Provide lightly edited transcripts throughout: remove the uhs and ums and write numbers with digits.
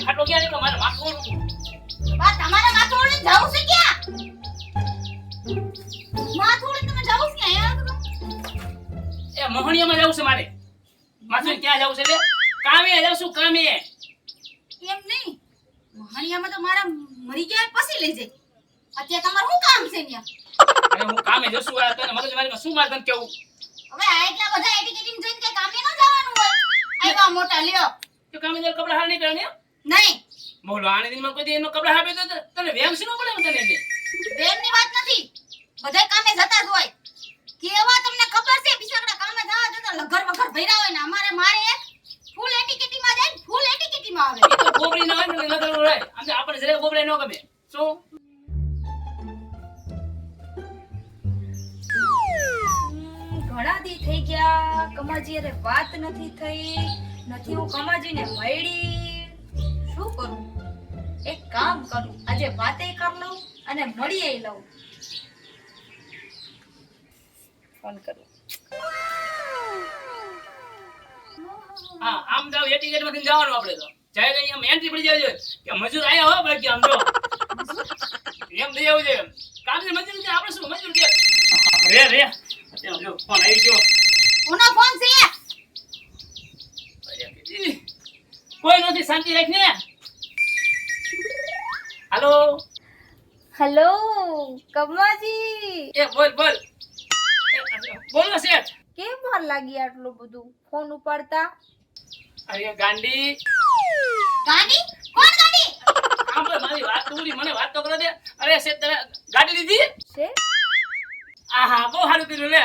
ખાટલો ગયા તો મારે માથું બા તમારે માથું ઓળીને જાવું છે ક્યાં? માથું ઓળીને તમે જાવું છે ક્યાં? એ મોહણીયામાં જાવું છે મારે માથું ક્યાં જાવું છે લે કામે જાઉં છું કામે એમ નહીં મહાણિયામાં તો મારા મરી ગયા પછી લઈ જાય. અત્યારે તમારું શું કામ છે ત્યાં? અરે હું કામે જશું આ તને મગજમારીમાં શું માર તને કેવું હવે આ એટલા બધા એટીકેટિંગ જોઈને કે કામે ન જવાનું હોય. આયવા મોટા લ્યો. તો કામે જર કપડા હાર નહીં કરને નહીં બોલો આને દિનમાં કોઈ દી એનો કપડા હાપે તો તને વેમ શું પડે તને એને બેનની વાત નથી. બધાય કામે જતા જ હોય. કેવા તમને ખબર છે બિચારા કામે જવા જતા લગર વગર ભર્યા હોય ને મારે ફૂલ એટીકેટીમાં જાય ફૂલ એટીકેટીમાં આવે. એ તો ગોબરી ના હોય ને લગર હોય આમ તો આપણે જરે ગોબરાય ન ગમે શું ઘણા દી થઈ ગયા કમાજી અરે વાત નથી થઈ નથી હું કમાજીને મળી શું કરું એક કામ કરું આજે વાતે કર લઉં અને મળીએ લઉં ફોન કરું હા આમ જાવ એટીકેટ માંથી જવાનું આપણે તો જાય કઈ આમ એન્ટ્રી પડી જાય કે મજૂર આયા હો બાકી આમ જો એમ દઈ આવું છે કામની મજૂર છે આપણે શું મજૂર છે રે અત્યારે જો ફોન આવી ગયો કોનો ફોન છે? કોઈ નથી શાંતિ રાખને હાલો હેલો કમાજી એ બોલ બોલો શેઠ કેમ વાર લાગી આટલું બધું ફોન ઉપાડતા અરે ગાંડી ગાડી? કોણ ગાડી? આમ પર મારી વાત તો બોલી મને વાત તો કરો દે અરે શેઠ તમે ગાડી લીધી છે આહા બહુ સારું કર્યું લે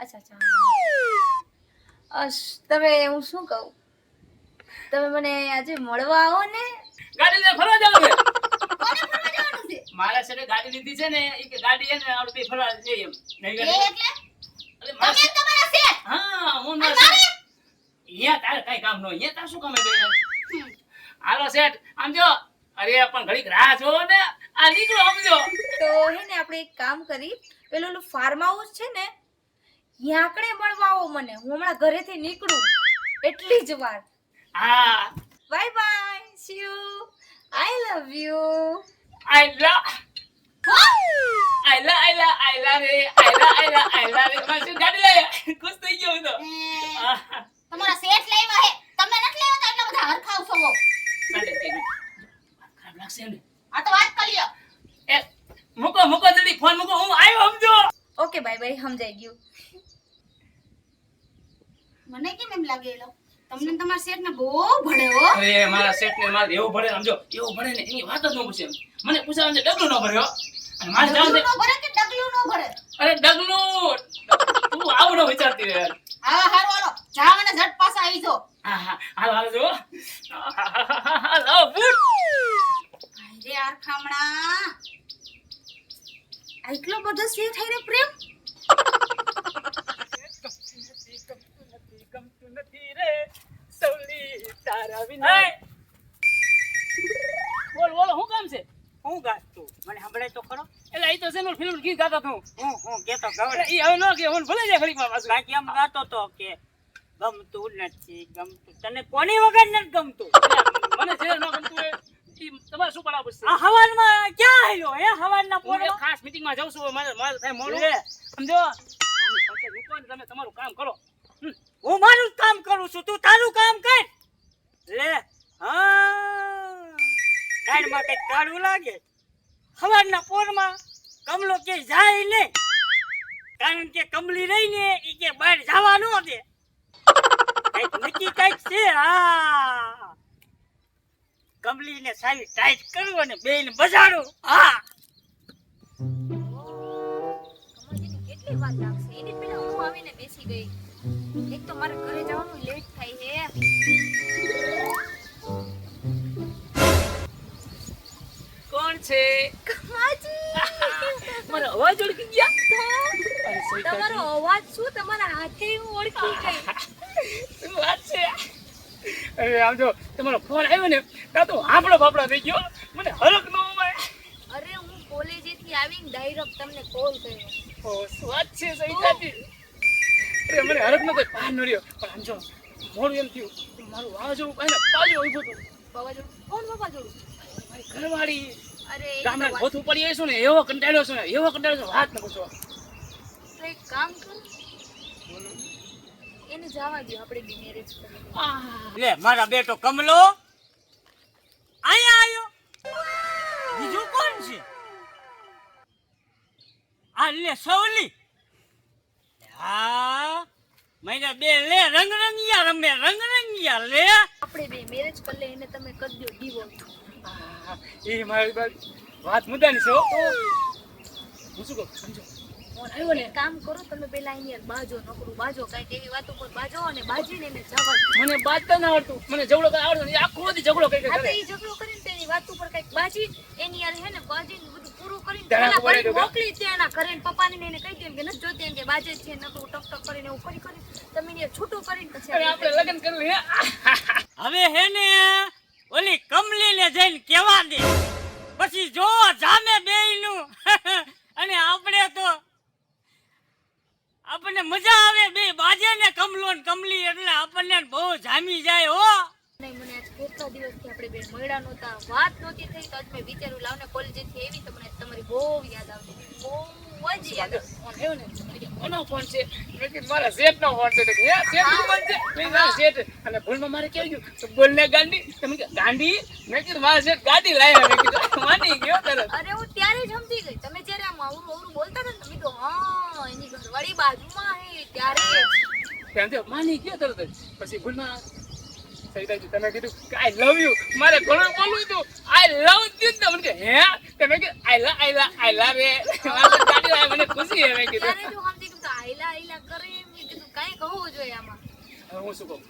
અચ્છા તમે હું શું કહું તમે મને આજે મળવા આવો ને ગાડી લઈને ફરવા જાવ છે કોને ફરવા જવાનું છે? મારા શેઠે ગાડી લીધી છે ને એ કે ગાડી હે ને આપણે બે ફરવા જઈએ એમ નહીં એ ગાડી એટલે અરે મારા તમે તમારા શેઠ હા હું અને મારા મારે? અહીંયા તારે કઈ કામ ન અહીંયા તાર શું કામ હે હાલો શેઠ આમ જો અરે પણ ઘડીક રાહ જો ને આ નીકળો સમજો તો હે ને આપણે એક કામ કરી પેલું ઓલું ફાર્મ હાઉસ છે ને યાકડે મળવા આવો મને હું હમણાં ઘરેથી નીકળું એટલી જ વાર હા bye bye see you I love you આઈ લા રે માસી ગાડી લાય ખુશ થઈ ગયો હું તો તમારા શેઠ લાવ્યા હે તમે નથી લાવ્યા તો એટલા બધા હરખાવ છો. ખરાબ લાગશે ને આ તો વાત કરી લ્યો. એ મૂકો જલ્દી ફોન મૂકો હું આવ્યો સમજો ઓકે બાય બાય સમજાઈ ગયું મને કેમ એમ લાગે એલો તમને તમારા શેઠ ને બહુ ભળે હો. અરે મારા શેઠ ને મારે એવું ભળે સમજો એવું ભળે ને એની વાત જ ન પૂછે મને પૂછાવા ડગલું ન ભર્યો અને મારે જાવ ડગલું નો ભરે કે ડગલું નો ભરે? અરે ડગલું તું આવું ન વિચારતી રે યાર હા હારું હાલો જાવ અને ઝટ પાછા આવી જો. હા હાલો જો લાવ બૂટ અરે યાર ખામણા આટલો બધો સે થઈ રે પ્રેમ ગમતું નથી રે સૌલી તારા વિના બોલ શું કામ છે હું ગાસ તું મને સંભળાય તો ખરો એટલે ઈ તો છે ને ફિલ્મ ગીત ગાતો તું હું કેતો ગવડે ઈ હવે ન કે હું ભૂલી જાય ઘડીક માં પાછું કાંઈક એમ ગાતો તો કે ગમતું નથી ગમતું તને કોની વગર નથી ગમતું મને જે ન ગમતું હોય ઈ તમારે શું બરાબર છે આ હવાનમાં ક્યાં આવ્યો હે હવારના હું પોરમાં એક ખાસ મીટિંગ માં જાઉં છું મારે થાય મોડું લે. સમજો મૂકો ને તમે તમારું કામ કરો હું મારું જ કામ કરું છું તું તારું કામ કર લે હા દાઢમાં કઈક કાળું લાગે હવારના પોરમાં કમલો કે જાય ને કારણ કે કમલી રહી ને ઈ કે બહાર જવા ન દે કઈક નક્કી કઈક છે હા કમલીને સારી ટાઈટ કરું અને બેન બજાડું હા કમાજીની કેટલી વાર લાગશે એની પહેલા હું આવીને બેસી ગઈ એક તો મારે ઘરે જવાનું લેટ થાય છે કોણ છે કમાજી મારો અવાજ ઓળખી ગયા તમારો અવાજ શું તમારા હાથે હું ઓળખી ગઈ શું વાત છે અરે આમ જો તમારો ફોન આવ્યો ને ત્યાં તો હાંફળો ફાફડો થઈ ગયો મને હરખ ન હોય અરે હું કોલેજેથી આવીને ડાયરેક્ટ તમને કોલ કર્યો ઓ શું વાત છે સવિતાજી અરે મને હરખ નો કોઈ ભાન ન રહ્યો પણ આમ જો મોડું એમ થયું કે મારું વાહ જેવું કાંઈ ને પાછું ઉભું હતું વાવાઝોડું કોણ વાવાઝોડું? મારી ઘરવાળી અરે એ તો ગામડા વાત- ગોથું પડી આવીશું ને એવો કંટાળ્યો છું ને એવો કંટાળ્યો છું વાત ન પૂછો. તો એક કામ કરો, એને જવા દો, આપણે બી મેરેજ કરીએ. લે મારા બેટો કમલો અહીંયા આવ્યો. બીજું કોણ છે? આ લે સવલી. હા મહિના બે લે રંગરંગિયા રમે રંગરંગિયા લે. આપણે બે મેરેજ કરી લે, એને તમે કરી દો ડિવોર્સ. એ મારી વાત મુદ્દાની છે હો. હું શું કહું સમજો ફોન આવ્યો ને એક કામ કરો, તમે પેલા અહીંયા બાજો નકરું બાજો, કાંઈક એવી વાતો પર બાજો અને બાજીને એને જવા દો. મને બાજતા ના આવડતું મને ઝઘડો કઈ આવડતો નહીં આખો દી ઝઘડો કઈ આ તો કરે ઈ ઝઘડો કરીને તેની વાત ઉપર કંઈક બાજી એની યાર હે ને બાજીને બધું પૂરું કરીને તારા પેલા ઉપર ભરીને એ મોકલી તેના ઘરે ને પપ્પાને ને એને કહી દે કે નથી જોતી એમ કે બાજે જ છે નકરું ટક ટક કરીને એવું કરી તમે એને છૂટું કરીને પછી અરે આપણે લગ્ન કરવું હે હવે હે ને ઓલી કમલીને જઈને કેવા દે, પછી જો જામે બેયનું અને આપણે તો આપણને મજા આવે બે બાજે ને કમલો ને કમલી એટલે આપણને બહુ જામી જાય હો. નહીં મને આજ કેટલા દિવસથી આપણે બે મળ્યા નહોતા, વાત નહોતી થઈ તો આજ મેં વિચાર્યું લાવને કોલેજેથી એવી તમને તમારી બહુ યાદ આવતી, બહુ જ યાદ આવતી. ફોન આવ્યો ને કોનો ફોન છે મેં કીધું મારા શેઠનો ફોન છે તો કે હે શેઠનો ફોન છે મેં કીધું હા શેઠ અને ભૂલમાં મારે કેવું ગયું તો બોલને ગાંડી તમે કે ગાંડી મેં કીધું મારા શેઠ ગાડી લાવ્યા મેં કીધું માની ગયો તરત અરે હું ત્યારે જ સમજી ગઈ, તમે જ્યારે આમ અવરું અવરું બોલતા હતા ને તમે તો હા એની ઘરવાળી બાજુમાં હે ત્યારે ત્યાં તો માની ગયો તરત જ પછી ભૂલમાં સઈદાજી તમે કીધું કે આઈ લવ યુ મારે ઘણું બોલવું હતું આઈ લવ યુ તો મને કે હે તમે કે આઈ લા રે મારે ગાડી લાવ્યા મને ખુશી હે મેં કીધું ત્યારે જો સમજી ગયું તો આઈલા કરે એમ મેં કીધું કાંઈ કહવું જોઈએ આમાં. હવે હું શું કહું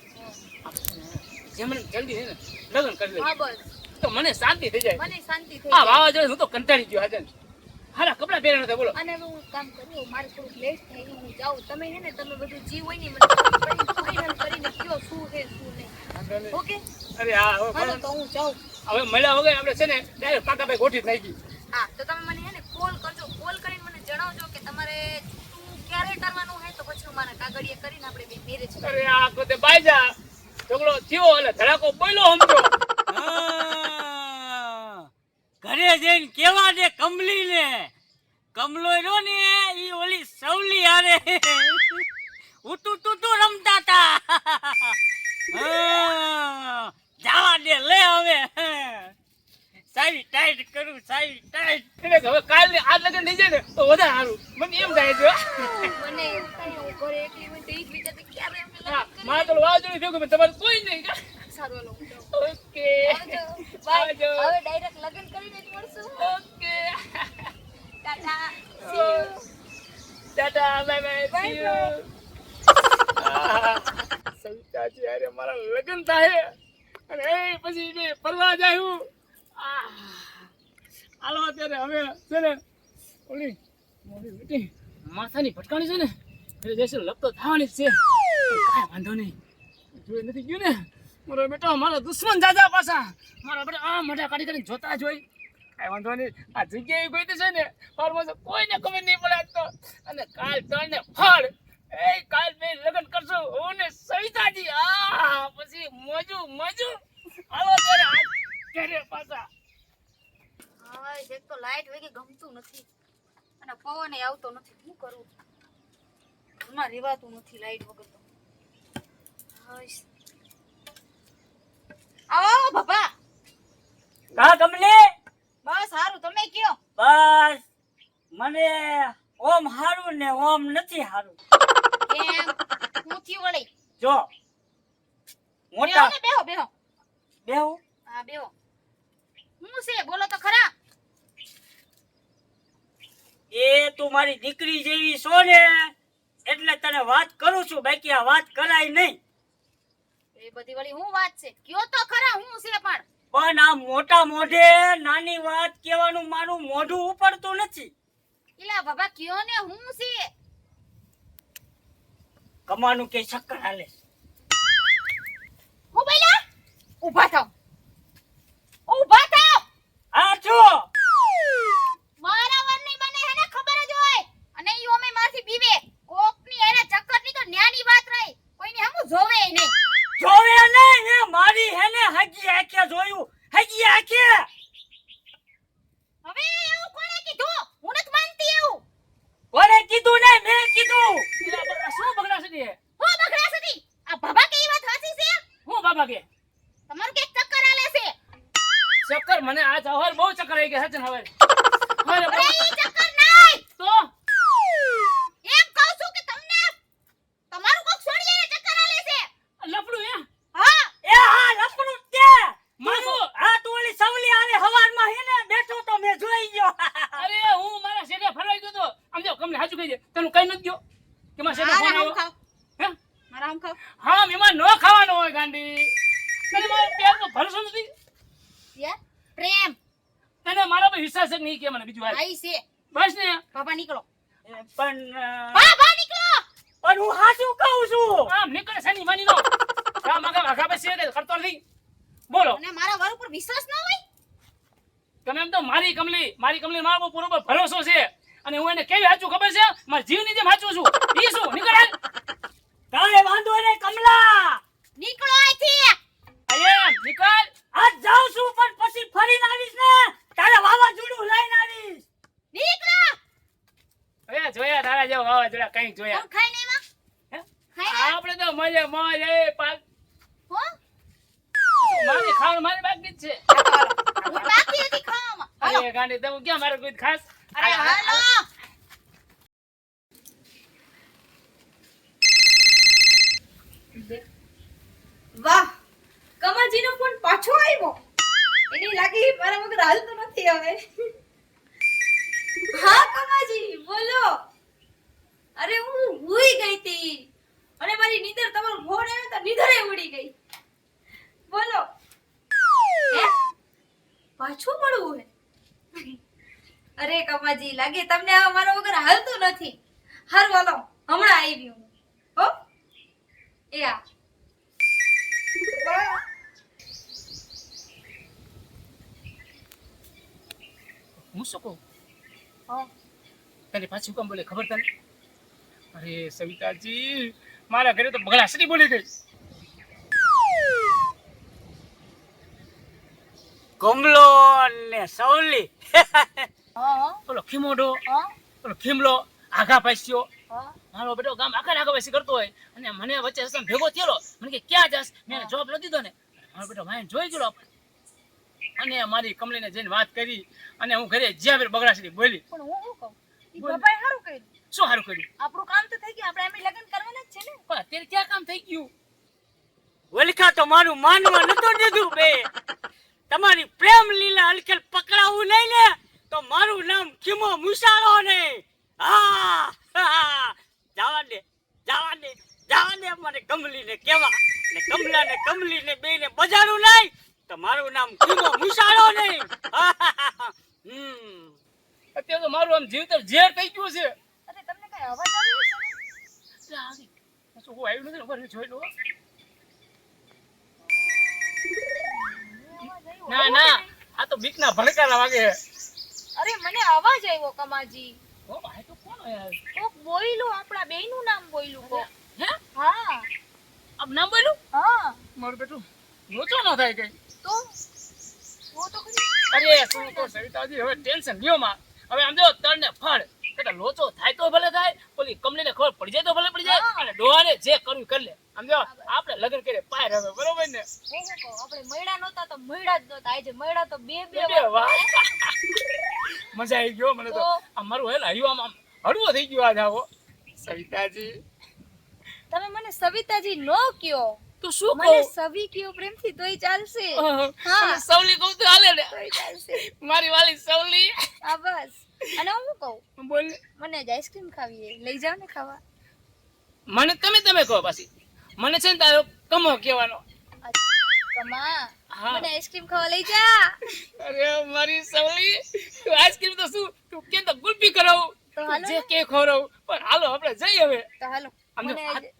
જેમ જલ્દી હે ને લગ્ન કરી હા લે બસ તો મને શાંતિ થઈ જાય મને શાંતિ થઈ આ ગઈ. વાવાઝોડે હું તો કંટાળી ગયો આજે હારા કપડા પહેર્યા નતા બોલો અને હવે હું કામ કરું, મારે થોડુંક લેટ થાય છે, હું જાઉં. તમે હે ને તમે બધું જીવ હોય ને મને ફાઇનલ કરીને કયો શું છે શું નહીં. ઓકે અરે હા હવે હાલો તો હું જાઉં. હવે મળ્યા વગર આપણે છે ને ડાયરેક્ટ પાકા ભાઈ ગોઠવી જ નાખી હા તો તમે મને હે ને કોલ કરજો, કોલ કરીને મને જણાવજો કે તમારે શું ક્યારે કરવાનું હોય તો પછી હું મારા કાગળિયા કરીને આપણે બે મેરેજ કરીએ. અરે આ કોતે બાઈજા ઝઘડો થયો એટલે ધડાકો બોલ્યો સમજો હા, ઘરે જઈને કેવા દે કમલી ને કમલો રહ્યો ને ઈ ઓલી સવલી હારે ઉતું તું રમતા તા. હા, જાવા દે લે હવે સાવી ટાઈટ કરું સાવી ટાઈટ. એટલે કે હવે કાલે આ લગ્ન થઈ જાય ને તો વધારે સારું મને એમ થાય છે મને એમ થાય હું ઘરે એકલી હોય તો ઈ જ વિચારતી ક્યારે એમને હા, લગ્ન મારે તો વાવાઝોડું થયું કે તમારે કોઈ નહીં કરી. સારું હાલો હું જાઉં. ઓકે આવજો. બાય. આવજો. હવે ડાયરેક્ટ લગ્ન કરીને જ મળશું. Okay tata. See you. Tata bye bye Bye see you સંતાજી અરે મારા લગ્ન થાય અને એ પછી બે ફરવા જાય હું હાલો અત્યારે હવે છે ને ઓલી મોડી બેટી માથાની ભટકાણી છે ને એટલે જશે લપતો થવાની જ છે પણ કાંઈ વાંધો નહીં જોઈ નથી ગયું ને મારો બેટો મારો દુશ્મન જાજા પાછા મારા બેટા આ મોઢા કાઢી કાઢીને જોતા જોઈ કાંઈ વાંધો નહીં આ જગ્યાએ કોઈ તો છે ને ફાર્મમાં કોઈને ખબર નહીં પડે આજ તો અને કાલ તળને ફળ એ કાલ બે લગ્ન કરશું હું ને સવિતાજી આ પછી મજુ હાલો ત્યારે આજ ઘરે પાછા હા એક તો લાઈટ વહી ગઈ, ગમતું નથી અને પવન આવતો નથી, શું કરું? ઘરમાં રહેવાતું નથી લાઈટ વગર તો. હાશ. આવો બાપા. કા કમલી બસ સારું તમે કયો બસ મને ઓમ હારું ને ઓમ નથી હારું. કેમ હું થયું વળી જો બેહો મોટા ને બેહો બેહો બેહું હા બેહો હું છે બોલો તો ખરા એ તું મારી દીકરી જેવી છો ને એટલે તને વાત કરું છું, બાકી આ વાત કરાય નહીં. એ બધી વળી હું વાત છે કયો તો ખરા હું છે પણ આ મોટા મોઢે નાની વાત કહેવાનું મારું મોઢું ઉપડતું નથી. ઇલા બાબા કયો ને હું છે કમાનું કે શક્કર હાલે. હું બોલ્યા ઊભા થાવ આ છો મારા વરની બને હેને ખબર જ હોય અને ઈ ઓમે મારથી બીવે કોકની એને ચક્કરની તો ન્યાની વાત રહી કોઈને હમું જોવે નહીં જોવે નહીં એ મારી હેને હજી આંખે જોયું હજી આખે હવે એવું કોણે કીધું? હું નથી માનતી એવું. કોને કીધું ને મેં કીધું શું બગડાશે છે હું બગડાસ હતી. આ બાબા કે ઈ વાત સાચી છે? હું બાબા કે તમારું કે ચક્કર આલે છે. ચક્કર મને આ હવાર બહુ ચક્કર આવી ગયા સચન હવે અરે ઈ ચક્કર નહીં. તો એમ કહું છું કે તમને તમારું કોક છોડીને ચક્કર આલે છે. લફડું હે હા. એ હા લપડું તે મારું હા તું ઓલી સવલી આરે હવારમાં હે ને બેઠો તો મેં જોઈ ગયો અરે હું મારા શેઠે ફરવાઈ ગયો તો આમ જો કમને સાચું કહી દે તને કઈ નથી ગયો કે મારા શેઠે ફોન મારા આમ આવ્યો ખાવ. હે મારા આમ ખાવ. હા મેમાં ન ખાવાનો હોય ગાંડી તને મારો પ્યારનો ભરોસો નથી યાર પ્રેમ તને મારા પર વિશ્વાસ જ નહીં કે મને બીજું હાલ આઈ છે. બસ ને બાબા નીકળો. પણ બાબા નીકળો. પણ હું હાચું કહું છું આમ નીકળે શની માની નો રામ આગા આગા બસ છે કરતો નથી બોલો મને મારા વર ઉપર વિશ્વાસ ન હોય. તમે એમ તો મારી કમલી મારો પૂરો પર ભરોસો છે અને હું એને કેવી સાચું ખબર છે મારા જીવની જેમ સાચું છું ઈ શું નીકળ હાલ. કાંઈ વાંધો નહીં કમલા નીકળો અહીંથી. અહીંયા નીકળ આજ જાઉં છું પણ પછી ફરીને આવીશ ને તારે વાવાઝોડું લઈને આવીશ નીકળો. હવે જોયા તારા જેવો વાવાઝોડા કઈ જોયા કોણ ખાય નહીં માં? હે? ખાય નહીં? આપણે તો મજે મોજ એ પાક હો? મારી ખાવાનું મારી બાકી જ છે હું બાકી હતી ખાવામાં. હાલો. અરે ગાંડી તમે ક્યાં મારે કોઈ ખાસ અરે હાલો. વાહ કમાજીનો ફોન પાછો આવ્યો એની લાગી મારા મગર હાલતું નથી હવે હા કમાજી બોલો અરે હું ભૂઈ ગઈ હતી અને મારી નીંદર તમારો ફોન આવ્યો તો નીંદરે ઉડી ગઈ બોલો હે પાછું મળવું હે અરે કમાજી લાગે તમને આ મારા વગર હાલતું નથી હારું હાલો હમણાં આવી હું હો એ આ હું શું કહું હા. તને પાછું કામ બોલે ખબર તને અરે સવિતાજી મારા ઘરે તો બગડાસરી બોલી ગઈ કમલો ને સવલી હા. ઓલો ખીમોડો હા. ઓલો ખીમલો આઘા પાસ્યો હા. મારો બેટો ગામ આખા પાસી કરતો હોય અને મને વચ્ચે રસ્તામાં ભેગો થયેલો મને કે ક્યાં જાસ મેં એને જવાબ નથી દીધો ને મારો બેટો માઈને જોઈ ગયો અને મારી કમલીને જઈને વાત કરી અને હું ઘરે જ્યાં ફેર બગડાસરી બોલી પણ હું શું કહું ઈ બોલ. બાબાએ સારું કર્યું શું સારું કર્યું આપણું કામ તો થઈ ગયું આપણે એમ લગ્ન કરવાના જ છે ને પણ અત્યારે ક્યાં કામ થઈ ગયું વલખા તો મારું માનવા નતો દીધું બે તમારી પ્રેમ લીલા હલકેલ પકડાવું નહીં ને તો મારું નામ ખીમો મુસાળો નહીં હા જવા દે મને કમલીને કેવા ને કમલા ને કમલી ને બે ને બજારું નહીં તો મારું નામ ખીમો મુસાળો નહીં અત્યારે તો મારું આમ જીવતર ઝેર થઈ ગયું છે અરે તમને કઈ અવાજ આવ્યો છે ને? શું હું આવ્યું નથી ને જોઈ લો ના ના આ તો બીકના ભડકારા વાગે અરે મને અવાજ આવ્યો કમાજી ઓ ભાઈ તો કોણ યાર કોક બોલ્યું આપણા બેયનું નામ બોલ્યું કોક હે હા આપ નામ બોલ્યું હા મારું બેટું લોચો ન થાય કઈ તો वो तो खरी અરે શું તો સવિતાજી હવે ટેન્શન લ્યો માં હવે આમ જો તળને ફળ કદાચ લોચો થાય તો ભલે થાય ઓલી કમલીને ખબર પડી જાય તો ભલે પડી જાય અને ડોહાને જે કરવું કરી લે આમ જો આપણે લગ્ન કરીએ પાર હવે બરોબર ને હું શું કહું આપણે મયડા નહોતા તો મયડા જ નહોતા આજે મયડા તો બે બે વાત મજા આવી ગયો મને તો તો? આ મારું હેલ હરિયો આમ હળવો થઈ ગયો આજ આવો સવિતાજી તમે મને સવિતાજી નો કયો તો શું મને કહું સવી કયો પ્રેમથી તોય ચાલશે હા હા. સવલી કહું તો હાલે ને તોય ચાલશે મારી વાલી સવલી આ બસ અને હું શું કહું બોલ મને જ આઈસ્ક્રીમ ખાવી છે લઈ જાવ ને ખાવા મને તમે કહો પાછી મને છે ને તારો કમો કહેવાનો કમા હા. મને આઈસ્ક્રીમ ખાવા લઈ જા અરે મારી સવલી તું આઈસ્ક્રીમ તો શું તું કે તો ગુલ્ફી કરાવું તો હાલો જે ને. કે ખવડાવું પણ હાલો આપણે જઈ હવે તો હાલો આમ જો મને આ- આજે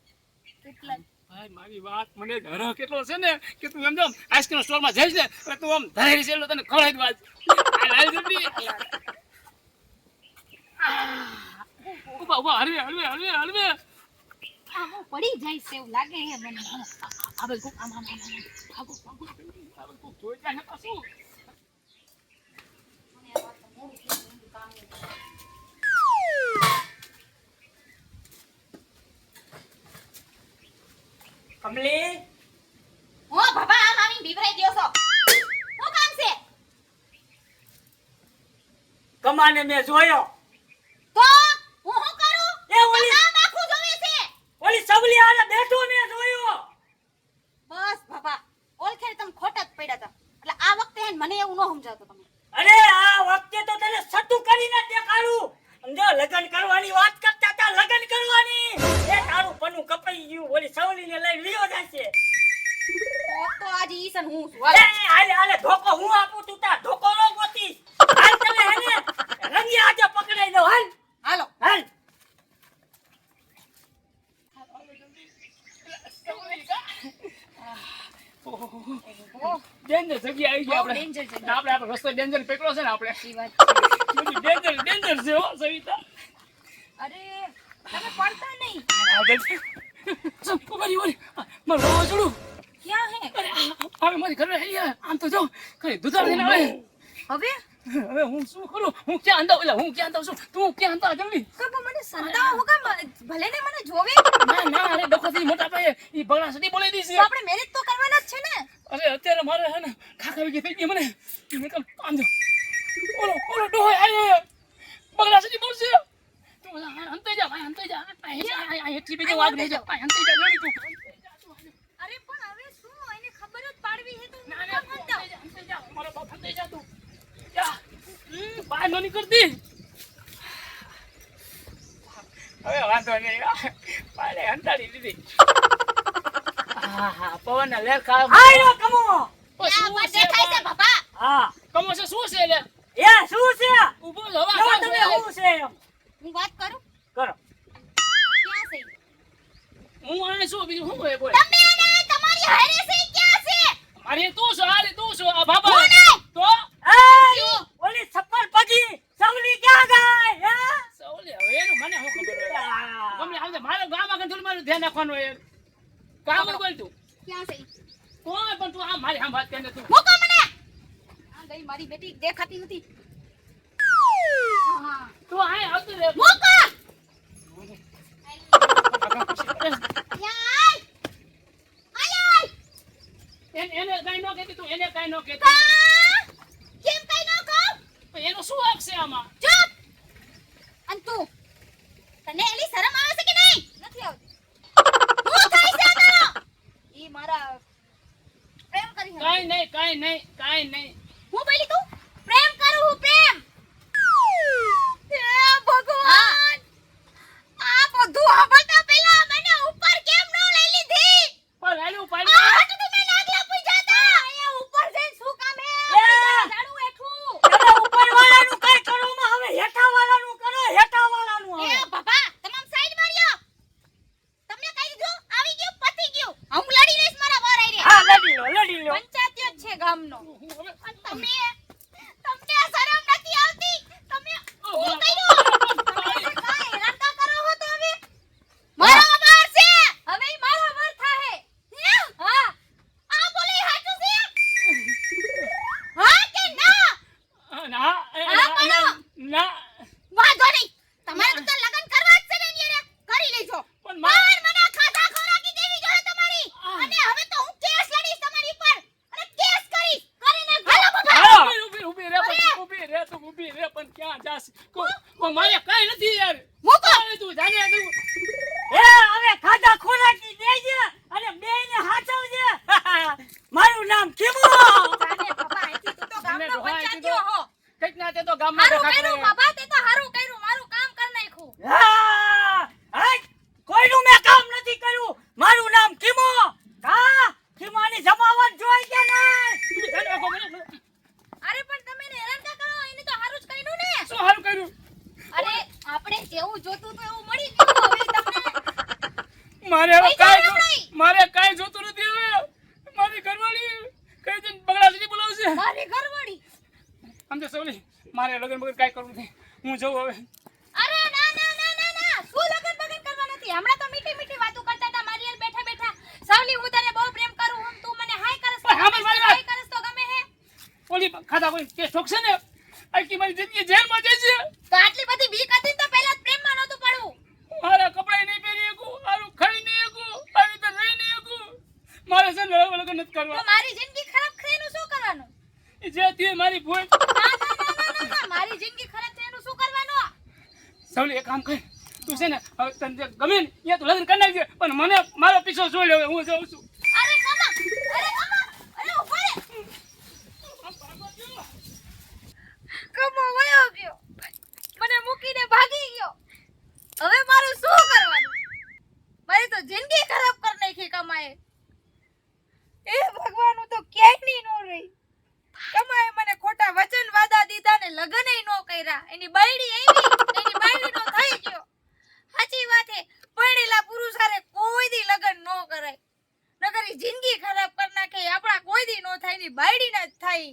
કેટલા ભાઈ મારી વાત મને ડર કેટલો છે ને કે તું એમ જો આઈસ્ક્રીમ સ્ટોર માં જઈશ ને એટલે તું આમ ધરાઈ છે એટલે તને ખવડાવી દઉં આજ. આ લાલ જલ્દી ઉભા ઉભા હળવે હળવે હળવે હળવે આ હું પડી જાય છે એવું લાગે છે મને આ ભાઈ આમ આમ આમ ભાગો ભાગો આ બધું જોઈ જાય ને પાછું. કમલી હો બાબા આમ આવીને બીવરાઈ ગયો છો શું કામ છે કમાને મેં જોયો તો હું શું કરું એ ઓલી કામ આખું જોવે છે ઓલી સબલી આને બેઠો મેં જોયો. બસ બાબા ઓળખે તમે ખોટા જ પડ્યા હતા એટલે આ વખતે હે ને મને એવું ન સમજાવતો તમે અરે આ વખતે તો તને સટુ કરીને દેખાડું. સમજો લગન કરવાની વાત કરતા હતા લગન કરવાની. એ તારું પનું કપાઈ ગયું ઓલી સવલીને લઈને વિયો જશે. તો આજે ઈસન હું છું એ હાલે હાલે ધોકો હું આપું તું તાર ધોકો નો ગોતીશ. હાલ તમે હેને રંગી હાથે પકડાઈ દો હાલ હાલો હાલ. ડેન્જર જગ્યા આવી ગઈ બહુ આપણે. danger જગ્યા. આપણે આપણો રસ્તો ડેન્જર પકડ્યો છે ને આપણે. ઈ વાત છે. બધું ડેન્જર ડેન્જર છે હો સવિતા. અરે તમે પડતા નહીં. મારી મારી મારું વાવાઝોડું. ક્યાં હે અરે હવે મારી ઘરે આવી ગયા. આમ તો જો કઈ દુધાર થઈને આવે. હવે હવે હું શું કરું? હું ક્યાં અંધાવ એટલે હું ક્યાં અંધાવ છું? તું ક્યાં અંધાવ જલ્દી? કબ મને સંતાવ હું કામ ભલે ને મને જોવે ના ના અરે ડખોથી મોટા ભાઈ ઈ બગડા સડી બોલાવી દીધી તો છે. આપણે મેરેજ તો કરવાના જ છે ને. અરે અત્યારે મારે હે ને ખાખા વિગે થઈ ગઈ મને. મેં કામ આમ જો ઓલો ડોહો આયો બગડા સડી બોલશે. તું અંતે જા ભાઈ અંતે જા. આ એટલી બધી વાગ નહીં જા. ભાઈ અંતે જા જલ્દી તું. અરે પણ હવે શું એને ખબર જ પાડવી હે તો હું ના કામ ના કરતા. અંતે જા મારો બાપ અંતે જા તું. જા બહાર નો નીકળતી. હવે વાંધો નહીં પાડે અંતાડી દીધી. હા પવન લેર ખા. આયો કમો. ક્યાં પર દેખાય છે બાબા હા કમો છે શું છે લે? એ શું છે ઊભો જ હવા જો ખાસ તમે હોય. શું છે એમ હું વાત કરું કરો. ક્યાં છે હું આને શું બીજું શું હોય બોલ. તમે અને તમારી હારે છે ક્યાં છે અરે તું છો અરે તું છો આ બાબા હું નહીં. તો એ ઓલી છપ્પર પગી સવલી ક્યાં ગઈ હે? સૌલે હવે એનું મને શું ખબર હોય. આ, ગમે આવજે મારે ગામમાં કંટ્રોલ મારું ધ્યાન રાખવાનું હોય. કામ જ બોલ તું. ક્યાં છે કોઈ પણ તું આ મારી આમ વાત કરીને તું. મૂકો મને આ ગઈ મારી બેટી દેખાતી નથી હા તું આય આવતી રે. મૂકો ક્યાં આય એને કાઈ નો કહેતી તું એને કાઈ નો કહેતી. કા કેમ કઈ ન કહું પણ એનો શું હક છે આમાં? ચૂપ અન તું તને એલી શરમ આવે છે કે નહીં નથી આવતી. હું થાય છે તારો ઈ મારા પ્રેમ કરી હે. કાઈ નહીં. હું બોલી તું પ્રેમ કરું હું પ્રેમ હે ભગવાન આ બધું સાંભળતા પહેલા મને ઉપર કેમ ન લઈ લીધી પણ રાડું આ પાડી. હટુ મે નાગલા પૂજા તા અહીંયા ઉપર જઈને શું કામ હે એ! ઝાડુ હેઠું તમે ઉપર વાળાનું કઈ કરો માં હવે હેઠા વાળાનું કરો હેઠા વાળાનું એ હવે. બાબા તમામ સાઈડ માર્યો તમને કહી દીધું આવી ગયું પતી ગયું હું લડી લઈશ મારા વાર આઈ રે હા લડી લો પંચાયત જ છે ગામનો. તમે તમને આ શરમ નથી આવતી તમે હું કર્યું કાઈ હેરાન કરો હો તો હવે મારો વાર છે હવે ઈ મારા વર થાહે. હે? હા આ બોલે સાચું છે હા કે ના ના ના વાંધો નહીં તમારે તો લગન કરવા જ છે ને એની હારે. કરી લેજો પણ પણ મને ખાધા ખોરાકી દેવી જોઈએ તમારી અને હવે તો હું કેસ લડીશ તમારી પર અને કેસ કરીશ કરીને હાલો બાબા હાલો. ઊભી રે તું ઊભી રે પણ ક્યાં જાસ? કોઈ મારે કાઈ નથી યાર. મૂકો અરે તું જાને તું. એ હવે ખાધા ખોરાકી દેજે અને બેયને હાચવજે. મારું નામ કેમો. જાને બાબા અહીંથી તું તો જાને ગામનો ડોહા અહીંથી પંચાયતીઓ હો. કંઈક ના તે તો ગામમાં હારું દેખા કર્યું કરે. બાબા તે તો હારું કર્યું મારું કામ કર નાખ્યું. હા કોઈનું મેં કામ નથી કર્યું. મારું નામ કેમો. હા કેમોની જમાવટ જોઈ કે નહીં. જાને રાખો મને. અરે પણ તમે એને હેરાન કા કરો એને તો હારું જ કર્યું ને. શું હારું કર્યું? અરે આપણે જેવું જોતું તો એવું મળી ગયું હવે તમને. મારે હવે પૈસા કાઈ રમણાઈ. મારે કાઈ જોતું નથી હવે. મારી ઘરવાળી કઈ દિન બગડા સુધી બોલાવશે. મારી ઘરવાળી. આમ તો સૌલી મારે લગન બગન કાઈ કરવું નથી. હું જઉં હવે. અરે ના ના ના ના ના શું લગન બગન કરવા નથી. હમણાં તો મીઠી મીઠી વાતો કરતા હતા મારી હારે બેઠા બેઠા. સાવલી હું તને બહુ પ્રેમ કરું હું તું મને હાય કરસ તો પણ હા, ગમે મારી છે, વાત. હાય કરસ તો દાદા કોઈ કે શોખ છે ને આખી મારી જિંદગી જેલમાં જશે. તો આટલી બધી બીક હતી તો પહેલા જ પ્રેમમાં નહોતું પડવું. મારા કપડાં નહીં પહેરી શકું, મારું ખાઈ નહીં શકું, આવી રીતે રહી નહીં શકું. મારે છે ને લગ્ન નથી તો કરવા. મારી જિંદગી ખરાબ થઈ એનું શું કરવાનું? એ જે થયું એ મારી ભૂલ. ના, મારી જિંદગી ખરાબ થઈ એનું શું કરવાનું? સવલી એક કામ કર, તું છે ને હવે તને જે ગમે ને ત્યાં તું લગ્ન કરી નાખજે, પણ મને મારો પીછો છોડ હવે હું જાઉં છું. અરે કમા, અરે ઉભો રે. કમો વયો ગયો, મને મૂકીને ભાગી ગયો. હવે મારું શું કરવાનું? મારી તો જિંદગી ખરાબ કરી નાખી કમાએ. એ ભગવાન, હું તો ક્યાંય નો રહી. કમાએ મને ખોટા વચન વાદા દીધા ને લગનય નો કર્યા. એની બાયડી આવી, એની બાયડી નો થઈ ગયો. સાચી વાત છે, પરણેલા પુરુષ હારે કોઈ દી લગન નો કરાય. નકર ઈ જિંદગી ખરાબ કરી નાખે. આપણા કોઈ દી નો થાય, ની બાયડી ના જ થાય.